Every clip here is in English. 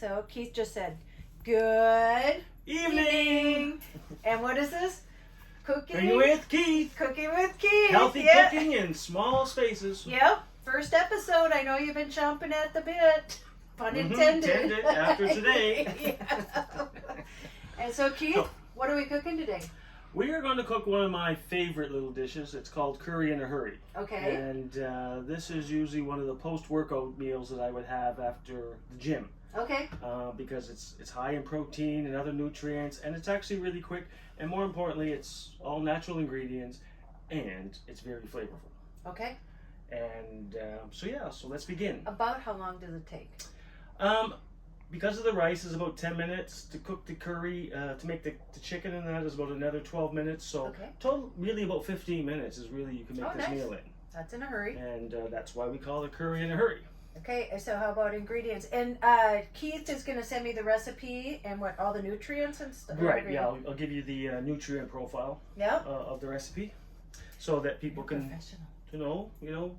So Keith just said, good Evening. And what is this? Cooking with Keith. Cooking with Keith. Healthy cooking in small spaces. Yep. First episode. I know you've been chomping at the bit. Pun intended. Intended after today. Yeah. And so Keith, what are we cooking today? We are going to cook one of my favorite little dishes. It's called curry in a hurry. Okay. And this is usually one of the post-workout meals that I would have after the gym. Okay. Because it's high in protein and other nutrients, and it's actually really quick. And more importantly, it's all natural ingredients, and it's very flavorful. Okay. And so let's begin. About how long does it take? Because of the rice is about 10 minutes to cook the curry, to make the chicken in that is about another 12 minutes. So total really about 15 minutes is really you can make this meal in. That's in a hurry. And that's why we call it curry in a hurry. Okay, so how about ingredients? And Keith is going to send me the recipe and what, all the nutrients and stuff? Right, yeah, I'll give you the nutrient profile of the recipe so that people can know,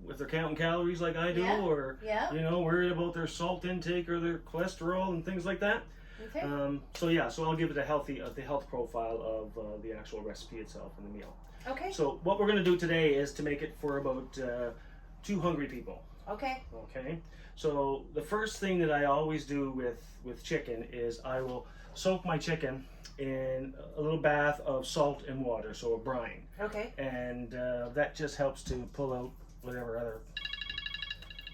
if they're counting calories like I do, or, worried about their salt intake or their cholesterol and things like that. Okay. So I'll give it the health profile of the actual recipe itself and the meal. Okay. So what we're going to do today is to make it for about 2 hungry people. Okay. Okay. So the first thing that I always do with chicken is I will soak my chicken in a little bath of salt and water, so a brine. Okay. And that just helps to pull out whatever other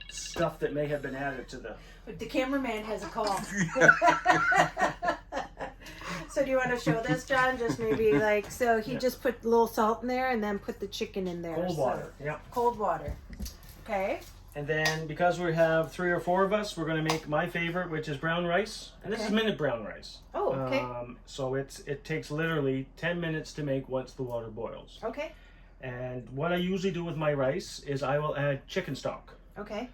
stuff that may have been added to the... But the cameraman has a call. So do you want to show this, John? Just maybe so he just put a little salt in there and then put the chicken in there. Cold water, yeah. Cold water. Okay. And then because we have 3 or 4 of us, we're going to make my favorite, which is brown rice. And this is minute brown rice. Oh, okay. So it takes literally 10 minutes to make once the water boils. Okay. And what I usually do with my rice is I will add chicken stock. Okay.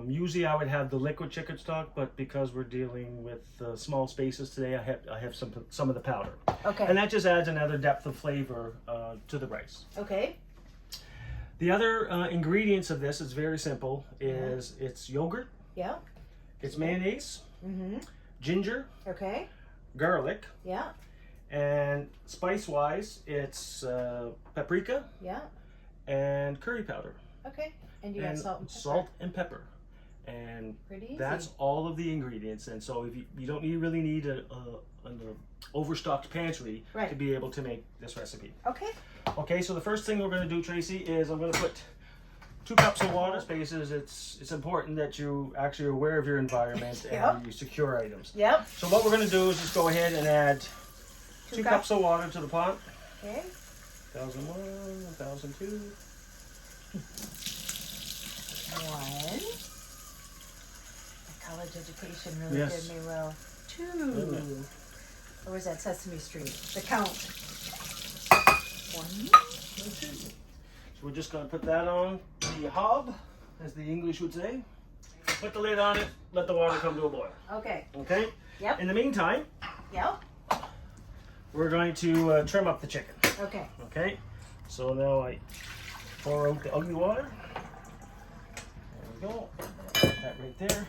Usually I would have the liquid chicken stock, but because we're dealing with small spaces today, I have some of the powder. Okay. And that just adds another depth of flavor to the rice. Okay. The other ingredients of this is very simple. It's yogurt. Yeah. It's mayonnaise. Mm-hmm. Ginger. Okay. Garlic. Yeah. And spice-wise, it's paprika. Yeah. And curry powder. Okay. And you got salt and pepper. Salt and pepper. And that's all of the ingredients. And so if you don't really need an overstocked pantry to be able to make this recipe. Okay. Okay, so the first thing we're going to do, Tracy, is I'm going to put 2 cups of water. Spaces. It's important that you actually are aware of your environment and you secure items. Yep. So what we're going to do is just go ahead and add 2 cups of water to the pot. Okay. 1001, 1002. 1. My college education really did me well. 2. Or was that Sesame Street? The count. 1. So we're just going to put that on the hob, as the English would say. Put the lid on it, let the water come to a boil. Okay. Okay? Yep. In the meantime, we're going to trim up the chicken. Okay. Okay? So now I pour out the ugly water. There we go. Put that right there.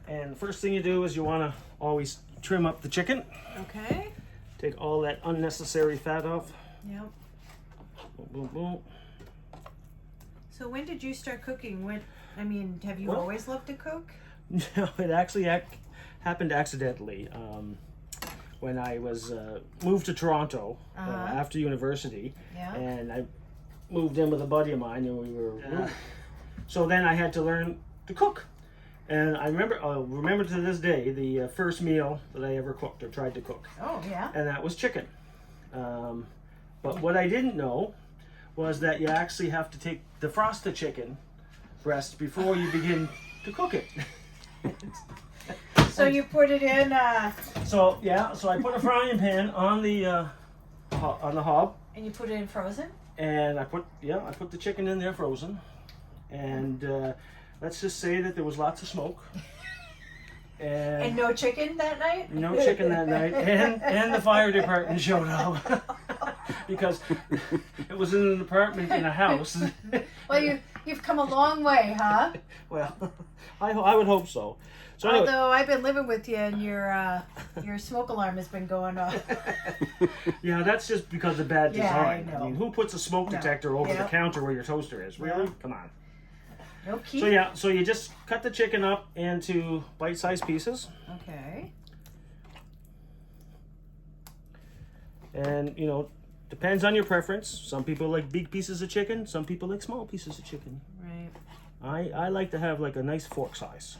And the first thing you do is you want to always trim up the chicken. Okay. Take all that unnecessary fat off. Yep. Boom, boom, boom. So when did you start cooking? Have you always loved to cook? No, it actually happened accidentally. When I was moved to Toronto after university, and I moved in with a buddy of mine, and we were so then I had to learn to cook. And I remember to this day the first meal that I ever cooked or tried to cook. Oh yeah. And that was chicken. But what I didn't know was that you actually have to defrost the chicken breast before you begin to cook it. So you put it in. So I put a frying pan on the hob. And you put it in frozen. And I put the chicken in there frozen, and let's just say that there was lots of smoke. And no chicken that night? No chicken that night. And the fire department showed up. Because it was in an apartment in a house. Well, You've come a long way, huh? Well, I would hope so. So anyway. Although I've been living with you and your smoke alarm has been going off. Yeah, that's just because of bad design. I know. I mean, who puts a smoke detector over the counter where your toaster is? Really? Yeah. Come on. No key. So yeah, so you just cut the chicken up into bite-sized pieces. Okay. And, you know, depends on your preference. Some people like big pieces of chicken. Some people like small pieces of chicken. Right. I like to have like a nice fork size.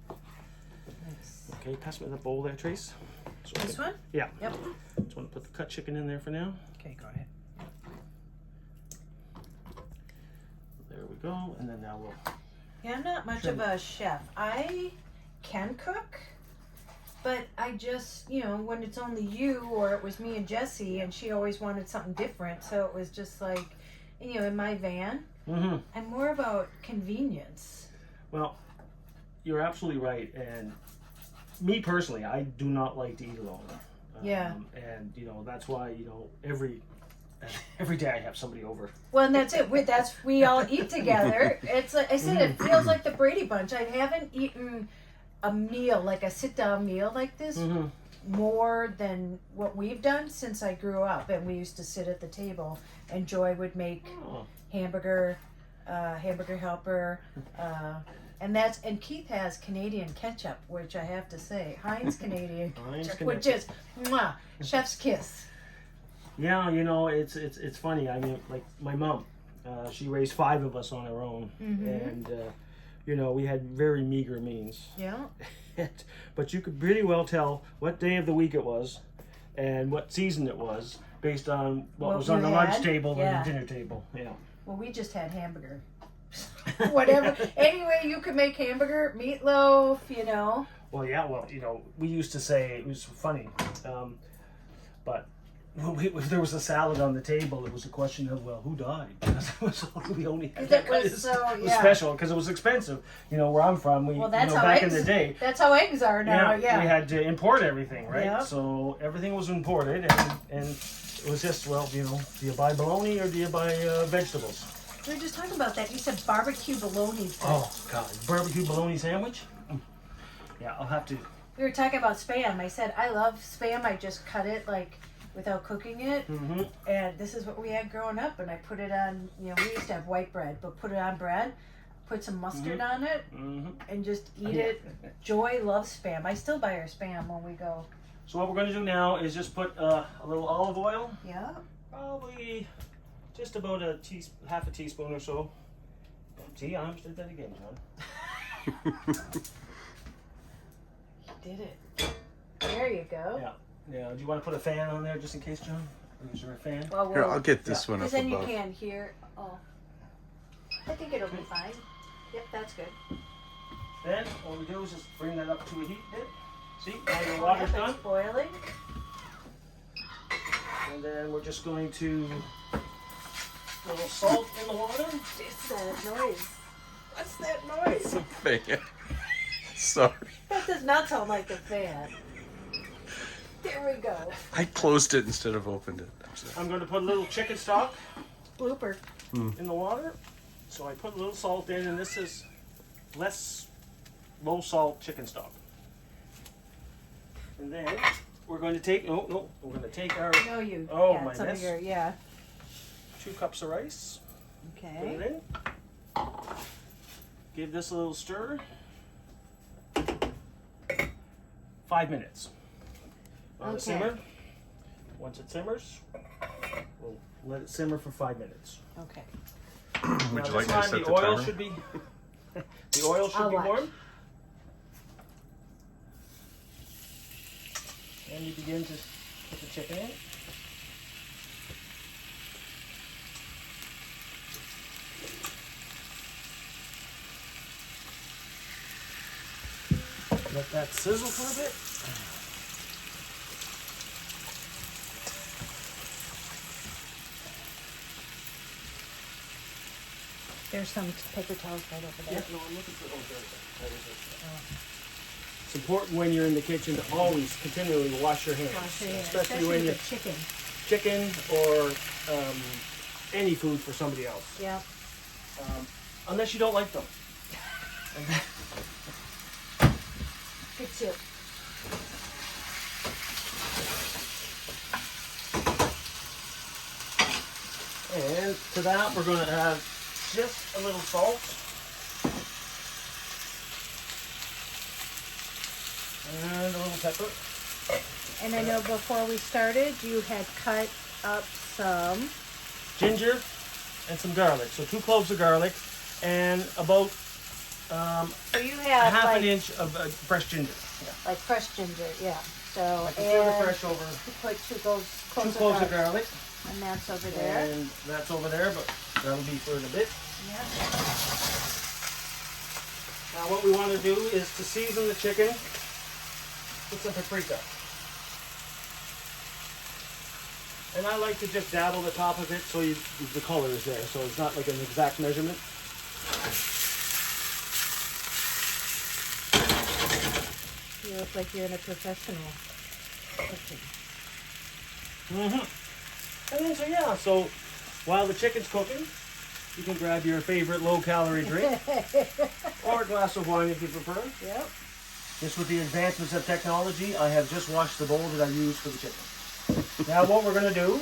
Nice. Okay, pass me the bowl there, Trace. So This one? Yeah. Yep. Just want to put the cut chicken in there for now. Okay, go ahead. There we go. And then now we'll... Yeah, I'm not much of a chef. I can cook, but I just, you know, when it's only you or it was me and Jessie and she always wanted something different, so it was just like, you know, in my van, I'm more about convenience. Well, you're absolutely right. And me personally, I do not like to eat alone. Yeah. And, you know, that's why, you know, every day I have somebody over. Well, and that's it. We all eat together. It's like I said, it feels like the Brady Bunch. I haven't eaten a meal, like a sit-down meal like this, more than what we've done since I grew up. And we used to sit at the table, and Joy would make hamburger helper, and Keith has Canadian ketchup, which I have to say, Heinz Canadian ketchup, which is mwah, chef's kiss. Yeah, you know, it's funny. I mean, like my mom, she raised 5 of us on her own, and you know, we had very meager means. Yeah. But you could pretty well tell what day of the week it was, and what season it was, based on what was on the lunch table and the dinner table. Yeah. Well, we just had hamburger. Whatever. Anyway, you could make hamburger, meatloaf, you know. Well, yeah. Well, you know, we used to say, it was funny, but. If there was a salad on the table, it was a question of, well, who died? Because it was we only had that kind of special because it was expensive. You know, where I'm from, back in the day. That's how eggs are now. Yeah. We had to import everything, right? Yep. So everything was imported, and it was just, well, you know, do you buy bologna or do you buy vegetables? We were just talking about that. You said barbecue bologna. Oh God, barbecue bologna sandwich. Yeah, I'll have to. We were talking about Spam. I said I love Spam. I just cut it like. Without cooking it, and this is what we had growing up, and I put it on, you know, we used to have white bread, but put it on bread, put some mustard on it, and just eat it. Joy loves Spam. I still buy her Spam when we go. So what we're going to do now is just put a little olive oil. Yeah. Probably just about half a teaspoon or so. See, I almost did that again, John. You did it. There you go. Yeah. Yeah, do you want to put a fan on there just in case, John? Is there a fan? Well, here, I'll get this one up then above. you can hear. Oh, I think it'll be fine. Yep, that's good. Then all we do is just bring that up to a heat bit. See, now your water's done. It's boiling. And then we're just going to put a little salt in the water. What's that noise? What's that noise? It's a fan. Sorry. That does not sound like a fan. There we go. I closed it instead of opened it. I'm going to put a little chicken stock Blooper. in the water. So I put a little salt in, and this is less low salt chicken stock. And then we're going to take, we're going to take our, No, you. Oh, yeah, my some of your, 2 cups of rice. Put Okay. it in. Give this a little stir. 5 minutes. On the simmer. Once it simmers, we'll let it simmer for 5 minutes. Okay. Would you Now, like this me to time set the the oil timer? should be the oil should I'll be watch. warm. And you begin to put the chicken in. Let that sizzle for a bit. There's some paper towels right over there. Yeah, no, I'm looking for. Oh, there it is. It's important when you're in the kitchen to always continually wash your hands, especially when you with chicken or any food for somebody else. Yeah. unless you don't like them. Good too. And to that, we're going to add just a little salt. And a little pepper. And I know before we started, you had cut up some ginger and some garlic. So 2 cloves of garlic and about so you have half like, an inch of fresh ginger. Yeah. like fresh ginger, yeah. So I can throw the and fresh over. you put 2 cloves, 2 cloves of garlic. and that's over there. And that's over there, but that'll be for in a bit. Yeah. Now what we want to do is to season the chicken with some paprika. And I like to just dabble the top of it so the color is there, so it's not like an exact measurement. You look like you're in a professional kitchen. And then so while the chicken's cooking, you can grab your favorite low-calorie drink or a glass of wine if you prefer. Yep. Just with the advancements of technology, I have just washed the bowl that I used for the chicken. Now what we're going to do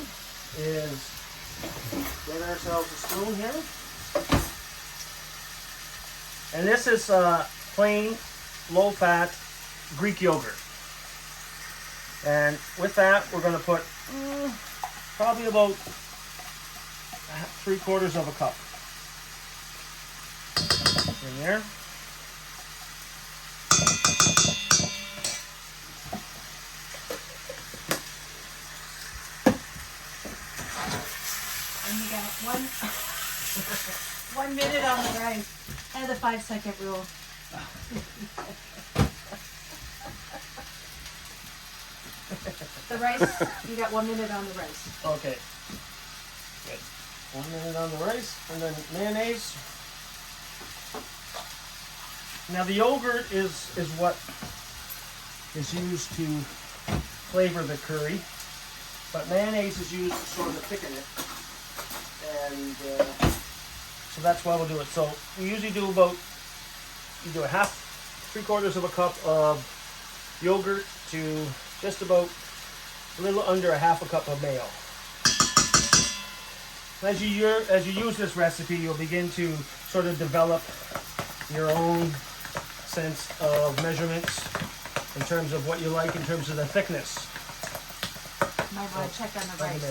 is get ourselves a spoon here. And this is plain, low-fat Greek yogurt. And with that, we're going to put probably about 3/4 of a cup in there. And you got 1 minute on the rice. And the 5-second rule. The rice, you got 1 minute on the rice. Okay. Good. 1 minute on the rice, and then mayonnaise. Now the yogurt is what is used to flavor the curry, but mayonnaise is used to sort of thicken it, and so that's why we'll do it. So we usually do about, you do 3/4 of a cup of yogurt to just about a little under 1/2 cup of mayo. As you use this recipe, you'll begin to sort of develop your own sense of measurements in terms of what you like in terms of the thickness. Might want to check on the rice.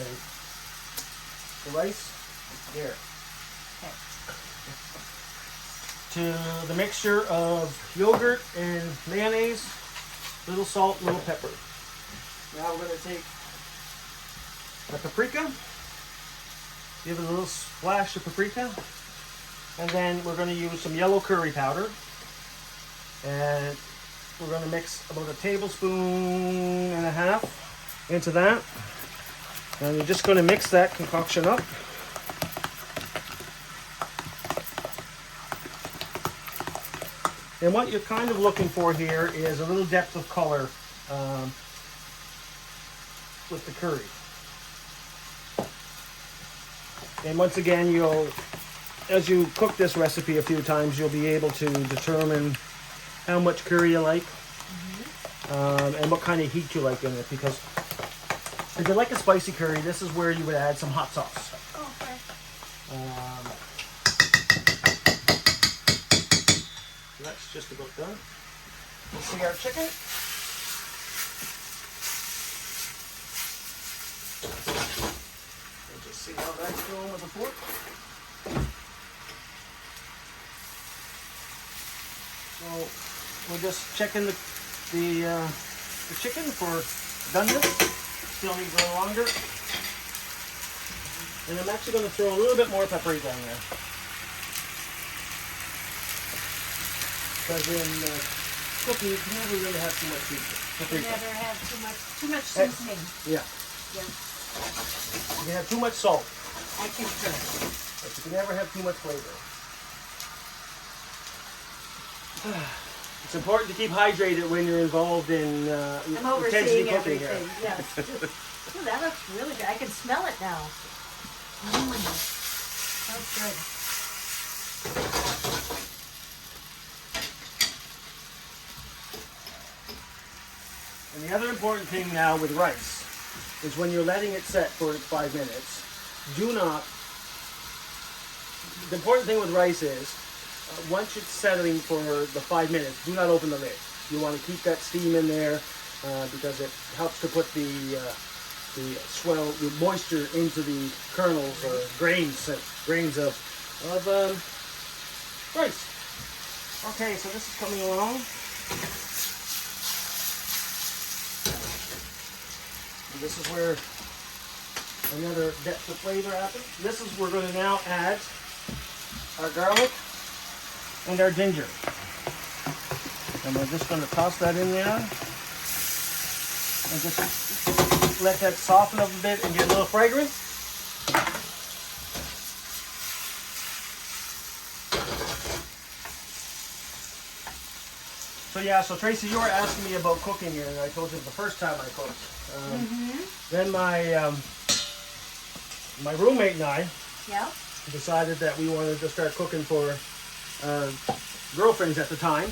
The rice, here. Okay. To the mixture of yogurt and mayonnaise, little salt, little pepper. Now we're going to take the paprika, give it a little splash of paprika, and then we're going to use some yellow curry powder, and we're going to mix about 1.5 tablespoons into that, and we're just going to mix that concoction up. And what you're kind of looking for here is a little depth of color with the curry. And once again, as you cook this recipe a few times, you'll be able to determine how much curry you like, and what kind of heat you like in it. Because if you like a spicy curry, this is where you would add some hot sauce. Okay. That's just about done. We'll see our chicken. We'll just see how that's going with the fork. So we're just checking the chicken for doneness. Still needs a little longer. And I'm actually going to throw a little bit more paprika in there. Because in cooking, you can never really have too much paprika. You never have too much seasoning. Yeah. Yeah. You can have too much salt, I concur. but you can never have too much flavor. It's important to keep hydrated when you're involved in I'm intensity overseeing cooking everything. here. Yes. Ooh, that looks really good. I can smell it now. Sounds good. And the other important thing now with rice is when you're letting it set for 5 minutes, do not, the important thing with rice is, once it's settling for the 5 minutes, do not open the lid. You want to keep that steam in there because it helps to put the moisture into the kernels or grains of rice. Okay, so this is coming along. And this is where another depth of flavor happens. This is where we're going to now add our garlic and our ginger. And we're just going to toss that in there. And just let that soften up a bit and get a little fragrance. So yeah, so Tracy, you were asking me about cooking, and I told you the first time I cooked. Then my roommate and I decided that we wanted to start cooking for our girlfriends at the time.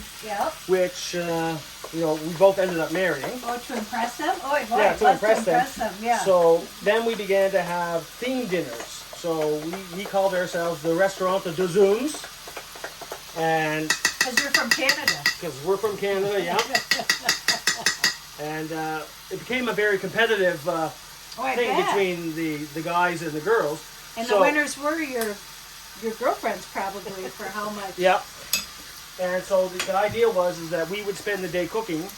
Which we both ended up marrying. Oh, to impress them? Oh, it yeah, to impress them. Yeah. So then we began to have themed dinners. So we called ourselves the Restaurant de Zoons. And because you're from Canada. Because we're from Canada, yeah. And it became a very competitive thing between the guys and the girls. And the winners were your girlfriends probably for how much? Yeah. And so the idea is that we would spend the day cooking.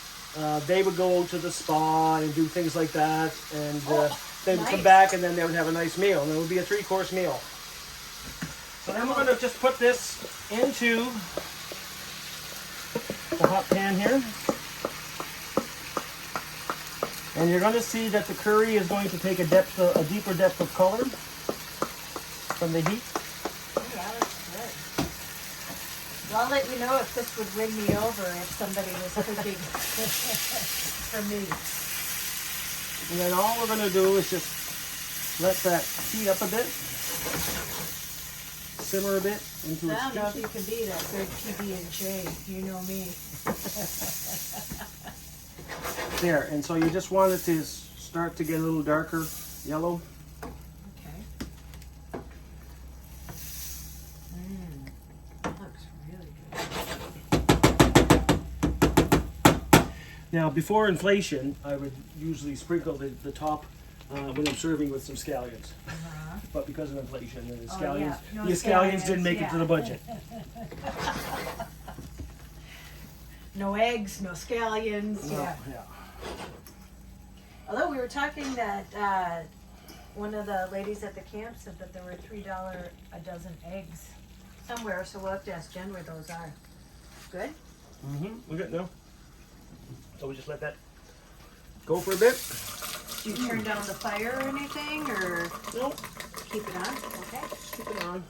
They would go to the spa and do things like that. And they would come back and then they would have a nice meal. And it would be a 3-course meal. So then we're going to just put this into the hot pan here. And you're going to see that the curry is going to take a deeper depth of color from the heat. Yeah, that's good. Well, I'll let you know if this would win me over if somebody was cooking for me. And then all we're going to do is just let that heat up a bit. Simmer a bit into I don't know if you can be that good PB&J. You know me. There, and so you just want it to start to get a little darker yellow. Okay. That looks really good. Now, before inflation, I would usually sprinkle the top when I'm serving with some scallions. But because of inflation, the scallions didn't make it to the budget. No eggs, no scallions. Yeah. Although we were talking that one of the ladies at the camp said that there were $3 a dozen eggs somewhere, so we'll have to ask Jen where those are. Good? We're good now. So we just let that go for a bit. Do you turn down the fire or anything, or no? Keep it on? Okay. Keep it on.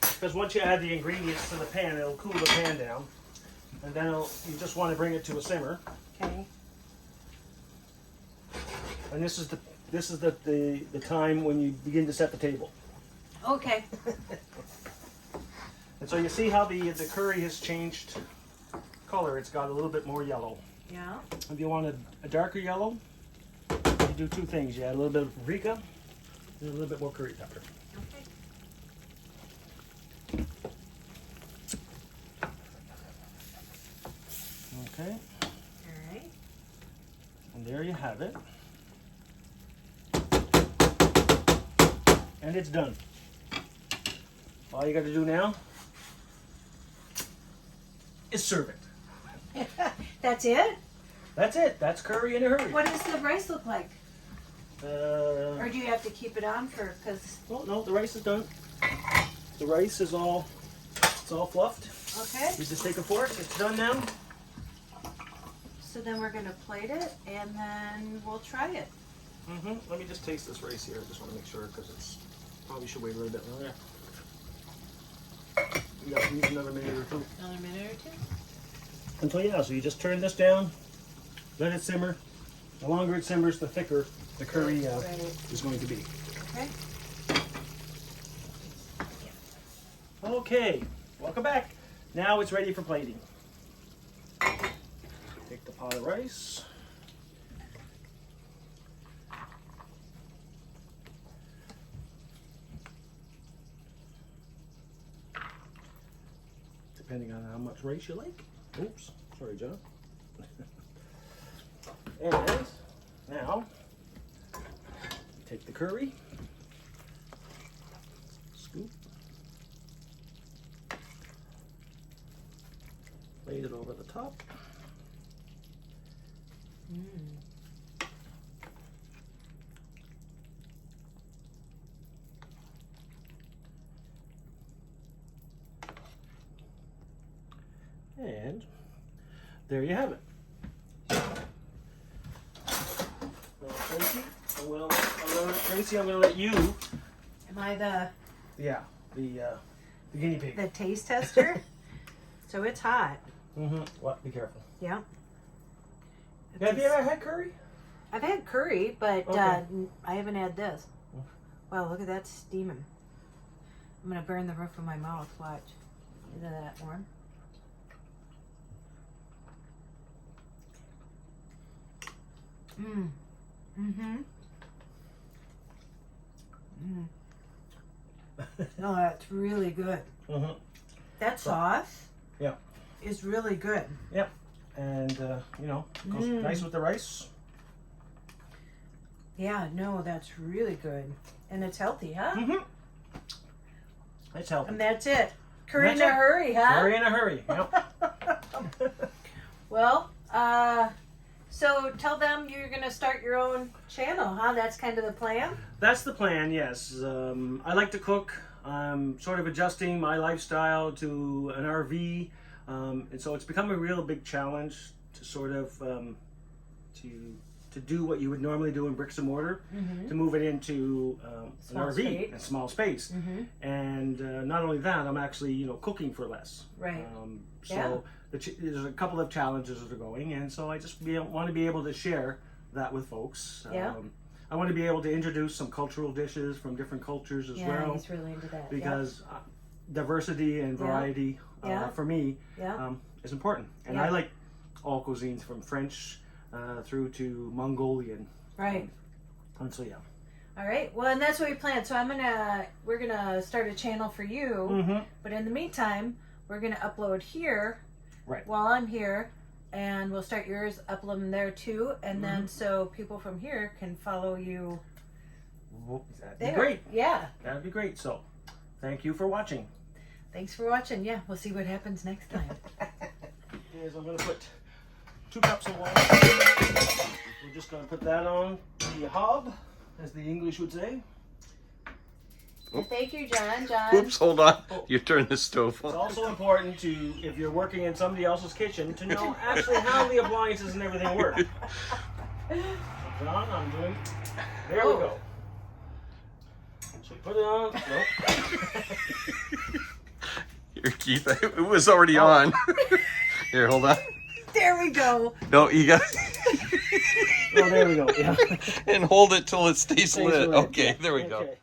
Because once you add the ingredients to the pan, it'll cool the pan down. And then you just want to bring it to a simmer. Okay. And this is the time when you begin to set the table. Okay. And so you see how the curry has changed color. It's got a little bit more yellow. Yeah. If you want a darker yellow, you do two things. You add a little bit of paprika and a little bit more curry pepper. Okay. All right. And there you have it. And it's done. All you got to do now is serve it. That's it? That's it. That's curry in a hurry. What does the rice look like? Or do you have to keep it on for, because... Well, no, the rice is done. The rice is all fluffed. Okay. You just take a fork. It's done now. So then we're going to plate it, and then we'll try it. Let me just taste this rice here. I just want to make sure, because it's probably should wait a little bit longer. Yeah, need another minute or two. Another minute or two? So you just turn this down, let it simmer. The longer it simmers, the thicker the curry is going to be. Okay. Okay, welcome back. Now it's ready for plating. Take the pot of rice, depending on how much rice you like. Oops, sorry, John. And now, take the curry, scoop, lay it over the top. And there you have it. Tracy, I'm going to let you. Am I the guinea pig. the taste tester? So it's hot. What? Be careful. Yeah. Have you ever had curry? I've had curry, but Okay. I haven't had this. Wow, look at that steaming. I'm gonna burn the roof of my mouth. Watch. Isn't that warm? No, that's really good. That sauce is really good. Yep. And, goes nice with the rice. Yeah, no, that's really good. And it's healthy, huh? It's healthy. And that's it. Curry That's in a it. hurry, huh? Curry in a hurry. Yep. Well, so tell them you're going to start your own channel, huh? That's kind of the plan? That's the plan, yes. I like to cook. I'm sort of adjusting my lifestyle to an RV. And so it's become a real big challenge to sort of to do what you would normally do in bricks and mortar, to move it into an RV, a small space. And not only that, I'm actually cooking for less. Right. So there's a couple of challenges that are going, and so I just want to be able to share that with folks. Yeah. I want to be able to introduce some cultural dishes from different cultures as well. Yeah, he's really into that. Because diversity and variety for me is important. And I like all cuisines from French through to Mongolian. Right. And so, yeah. All right. Well, and that's what we planned. So we're gonna start a channel for you. But in the meantime, we're gonna upload here. Right. While I'm here, and we'll start yours, upload them there too, and then so people from here can follow you. That'd there. be great. Yeah. That'd be great. So, thank you for watching. Thanks for watching. Yeah, we'll see what happens next time. Is I'm going to put 2 cups of water. We're just going to put that on the hob, as the English would say. And thank you, John. Oops, hold on. You turned the stove It's on. also important to, if you're working in somebody else's kitchen, to know actually how the appliances and everything work. John, I'm doing. There we go. So put it on. Nope. Here, Keith, it was already on. Here, hold on. There we go. No, you got. Oh, there we go. Yeah. And hold it till it stays lit. lit. Okay, Yeah. there we go. Okay.